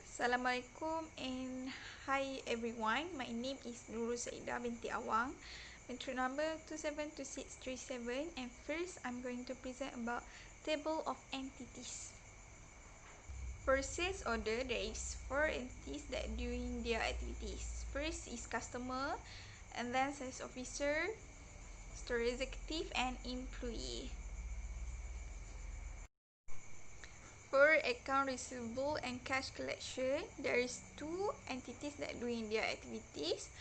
Assalamualaikum and hi everyone. My name is NURUL binti AWANG. Entry number 272637, and first I'm going to present about table of entities. For sales order, there is 4 entities that doing their activities. First is customer, and then sales officer, store executive, and employee. For account receivable and cash collection, there is 2 entities that doing their activities.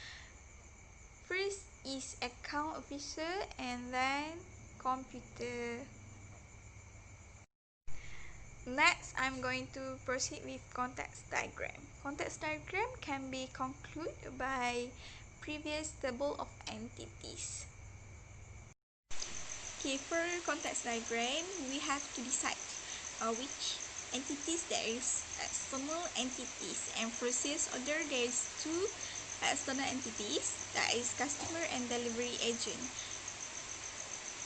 First is account officer and then computer. Next, I'm going to proceed with context diagram. Context diagram can be concluded by previous table of entities. Okay, for context diagram, we have to decide which entities there is external entities, and for sales order there is 2 external entities, that is customer and delivery agent.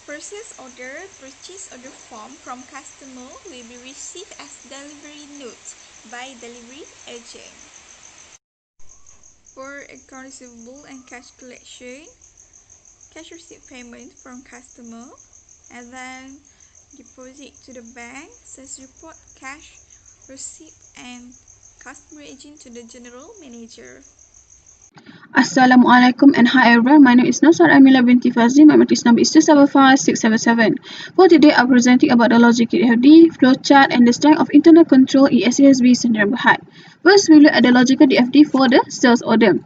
For sales order, purchase order form from customer will be received as delivery notes by delivery agent. For account receivable and cash collection, cash receipt payment from customer and then deposit to the bank, sales report, cash receipt, and customer agent to the general manager. Assalamualaikum and hi everyone. My name is NURSARAH binti FAZLI. My matrix number is 275677. For today, I'm presenting about the logic DFD, flowchart, and the strength of internal control in SASB Sdn Bhd. First, we look at the logical DFD for the sales order.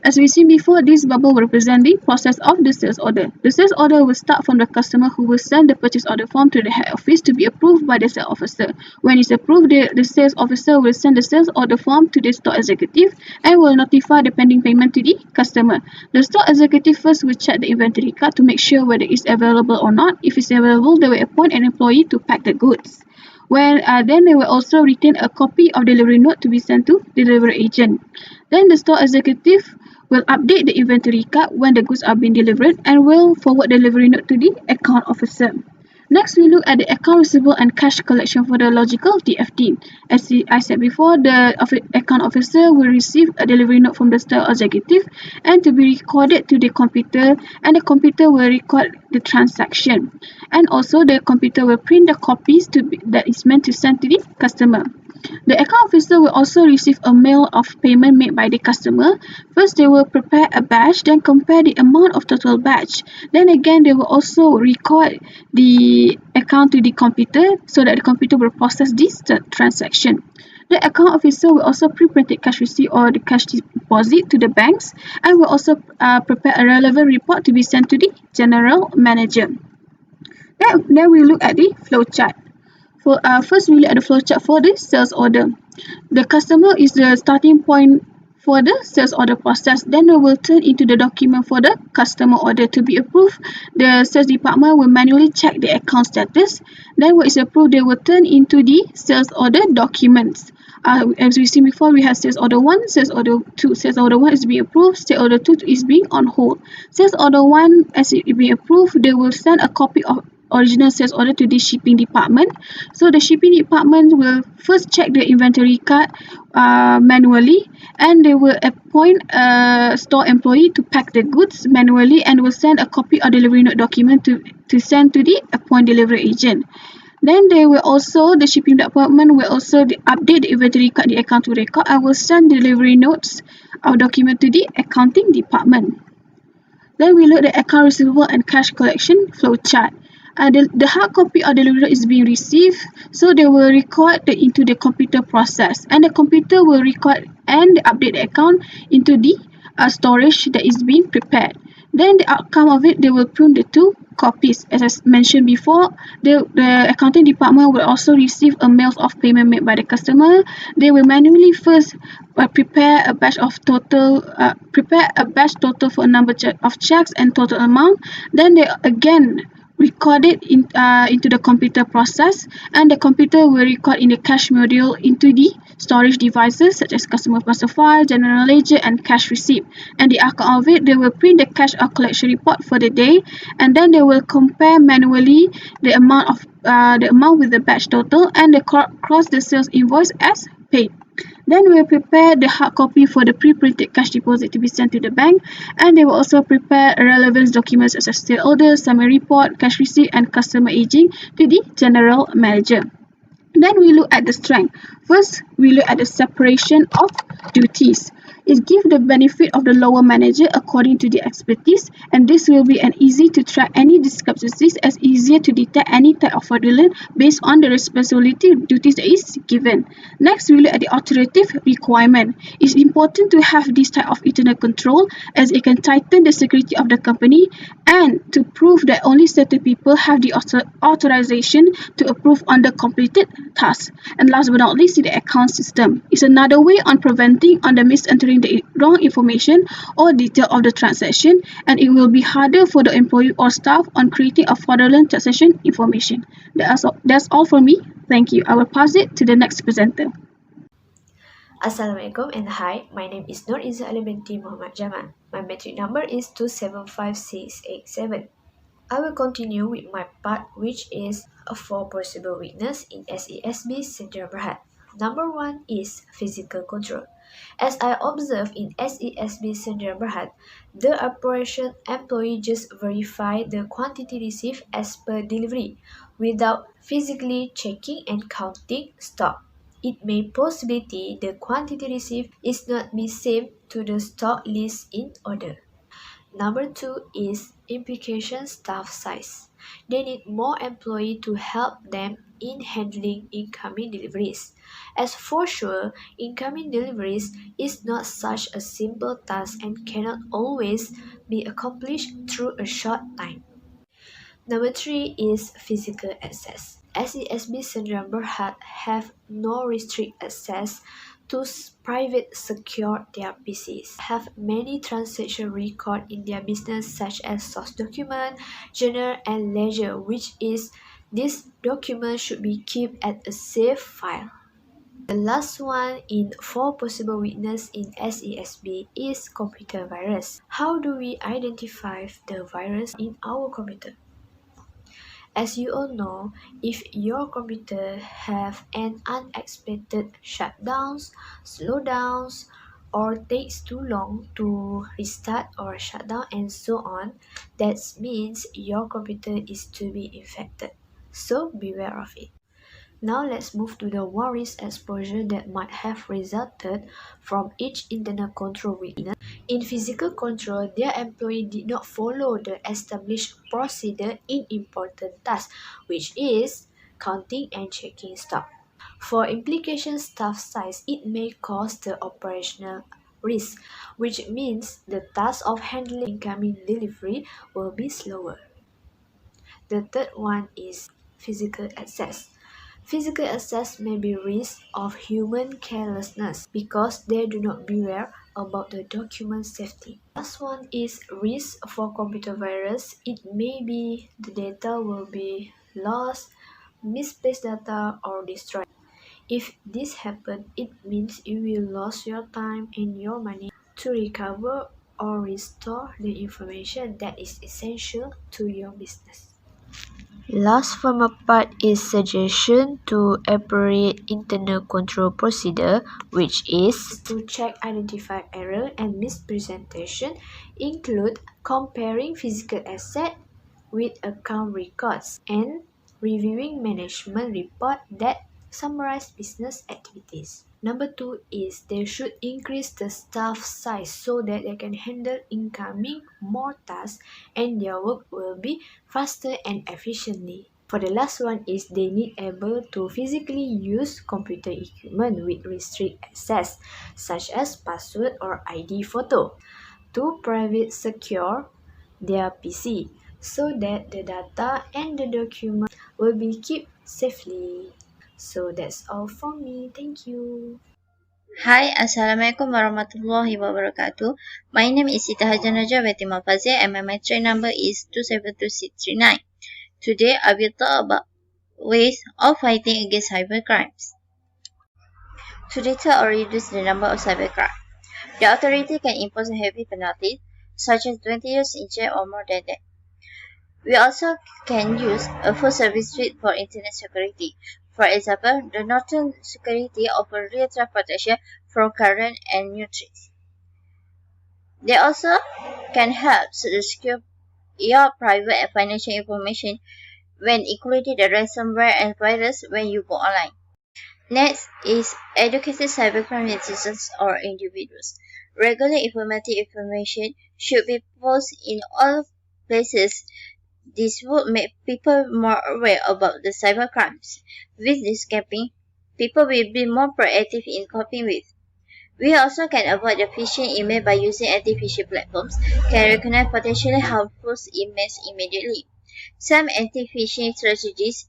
As we seen before, this bubble will represent the process of the sales order. The sales order will start from the customer who will send the purchase order form to the head office to be approved by the sales officer. When it's approved, the sales officer will send the sales order form to the store executive and will notify the pending payment to the customer. The store executive first will check the inventory card to make sure whether it's available or not. If it's available, they will appoint an employee to pack the goods. Then they will also retain a copy of delivery note to be sent to delivery agent. Then the store executive will update the inventory card when the goods are being delivered and will forward the delivery note to the account officer. Next, we look at the account receivable and cash collection for the logical DFD. As I said before, the account officer will receive a delivery note from the store executive and to be recorded to the computer, and the computer will record the transaction. And also, the computer will print the copies that is meant to send to the customer. The account officer will also receive a mail of payment made by the customer. First, they will prepare a batch, then compare the amount of total batch. Then again, they will also record the account to the computer so that the computer will process this transaction. The account officer will also pre-print the cash receipt or the cash deposit to the banks and will also prepare a relevant report to be sent to the general manager. Then we look at the flowchart. First, we look at the flowchart for the sales order. The customer is the starting point for the sales order process. Then they will turn into the document for the customer order to be approved. The sales department will manually check the account status. Then when it's approved, they will turn into the sales order documents. As we seen before, we have sales order 1, sales order 2. Sales order 1 is being approved, sales order 2 is being on hold. Sales order 1, as it being approved, they will send a copy of original sales order to the shipping department. So the shipping department will first check the inventory card manually, and they will appoint a store employee to pack the goods manually and will send a copy of delivery note document to send to the appointed delivery agent. Then the shipping department will also update the inventory card, the account to record, and will send delivery notes or document to the accounting department. Then we look at the account receivable and cash collection flow chart. The hard copy of delivery note is being received, so they will record into the computer process, and the computer will record and update the account into the storage that is being prepared. Then the outcome of it, they will print the 2 copies. As I mentioned before, the accounting department will also receive a mail of payment made by the customer. They will manually first prepare a batch total for a number of checks and total amount. Then they again record it into the computer process, and the computer will record in the cash module into the storage devices such as customer master file, general ledger, and cash receipt. And the outcome of it, they will print the cash or collection report for the day, and then they will compare manually the amount with the batch total, and they cross the sales invoice as paid. Then we'll prepare the hard copy for the pre-printed cash deposit to be sent to the bank, and they will also prepare relevant documents such as sale order, summary report, cash receipt, and customer aging to the general manager. Then we look at the strength. First, we look at the separation of duties. It gives the benefit of the lower manager according to the expertise, and this will be an easy to track any discrepancies as easier to detect any type of fraudulent based on the responsibility duties that is given. Next, we look at the authoritative requirement. It's important to have this type of internal control as it can tighten the security of the company and to prove that only certain people have the authorization to approve on the completed task. And last but not least, the account system is another way on preventing on the misentering the wrong information or detail of the transaction, and it will be harder for the employee or staff on creating a fraudulent transaction information. That's all for me. Thank you. I will pass it to the next presenter. Assalamualaikum and hi, my name is NURSARAH binti MOHAMAD JAMAL. My metric number is 275687. I will continue with my part, which is for possible weakness in SESB Syndrome Berhad. Number 1 is physical control. As I observe in SESB Syndrome Berhad, the operation employee just verify the quantity received as per delivery without physically checking and counting stock. It may possibility the quantity received is not be same to the stock list in order. Number 2 is implication staff size. They need more employees to help them in handling incoming deliveries. As for sure, incoming deliveries is not such a simple task and cannot always be accomplished through a short time. Number 3 is physical access. SESB Syndrome Berhad have no restrict access to private secure their PCs. Have many transaction record in their business such as source document, journal and ledger, which is this document should be kept at a safe file. The last one in 4 possible weakness in SESB is computer virus. How do we identify the virus in our computer? As you all know, if your computer have an unexpected shutdowns, slowdowns, or takes too long to restart or shut down and so on, that means your computer is to be infected. So beware of it. Now let's move to the worries exposure that might have resulted from each internal control weakness. In physical control, their employee did not follow the established procedure in important tasks, which is counting and checking stock. For implication staff size, it may cause the operational risk, which means the task of handling incoming delivery will be slower. The third one is physical access. Physical access may be risk of human carelessness because they do not beware about the document safety. Last one is risk for computer virus. It may be the data will be lost, misplaced data or destroyed. If this happens, it means you will lose your time and your money to recover or restore the information that is essential to your business. Last from a part is suggestion to operate internal control procedure, which is to check identified error and mispresentation, include comparing physical asset with account records and reviewing management report that summarize business activities. Number 2 is they should increase the staff size so that they can handle incoming more tasks and their work will be faster and efficiently. For the last one is they need able to physically use computer equipment with restrict access such as password or ID photo to private secure their PC so that the data and the document will be kept safely. So that's all from me. Thank you. Hi, Assalamualaikum warahmatullahi wabarakatuh. My name is IZZAH FAZLI and my metric number is 272639. Today I will talk about ways of fighting against cybercrimes. to deter or reduce the number of cybercrime. The authority can impose a heavy penalty, such as 20 years in jail or more than that. We also can use a full service suite for internet security. For example, the Norton Security offers real-time protection from current and new threats. They also can help to secure your private and financial information when including the ransomware and virus when you go online. Next is educated cybercrime citizens or individuals. Regular informative information should be posted in all places. This would make people more aware about the cybercrimes. With this campaign, people will be more proactive in coping with. We also can avoid the phishing email by using anti-phishing platforms can recognize potentially harmful emails immediately. Some anti-phishing strategies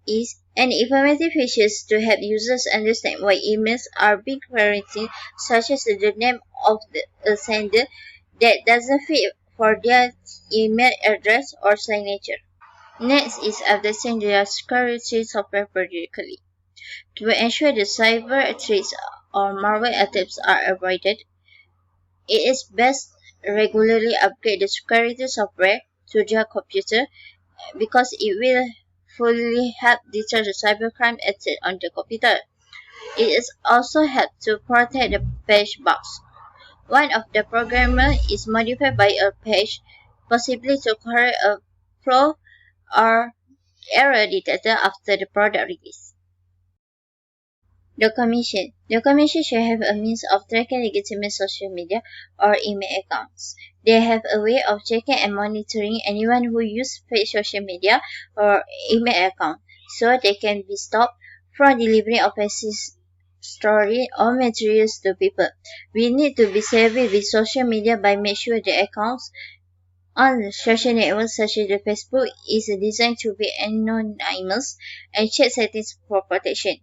is an informative features to help users understand why emails are being quarantined, such as the name of the sender that doesn't fit for their email address or signature. Next is updating their security software periodically. To ensure the cyber threats or malware attacks are avoided, it is best regularly upgrade the security software to their computer because it will fully help deter the cybercrime attack on the computer. It is also help to protect the patch box. One of the programmer is modified by a patch, possibly to correct a flaw or error detected after the product release. The Commission should have a means of tracking legitimate social media or email accounts. They have a way of checking and monitoring anyone who uses fake social media or email account, so they can be stopped from delivering offensive story or materials to people. We need to be savvy with social media by making sure the accounts on social networks such as the Facebook is designed to be anonymous and check settings for protection.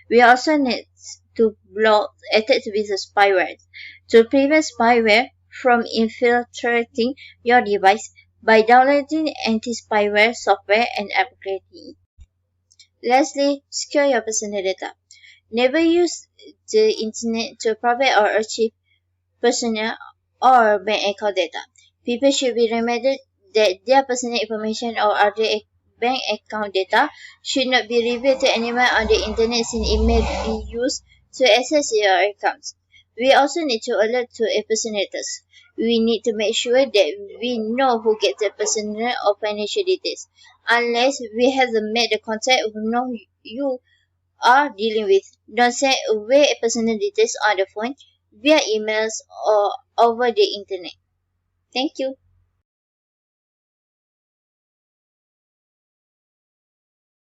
We also need to block attacks with spyware to prevent spyware from infiltrating your device by downloading anti-spyware software and upgrading it. Lastly, secure your personal data. Never use the internet to private or archive personal or bank account data. People should be reminded that their personal information or other bank account data should not be revealed to anyone on the internet since it may be used to access your accounts. We also need to alert to impersonators. We need to make sure that we know who gets the personal or financial details. Unless we have made the contact who know you are dealing with. Don't send away personal details on the phone, via emails, or over the internet. Thank you.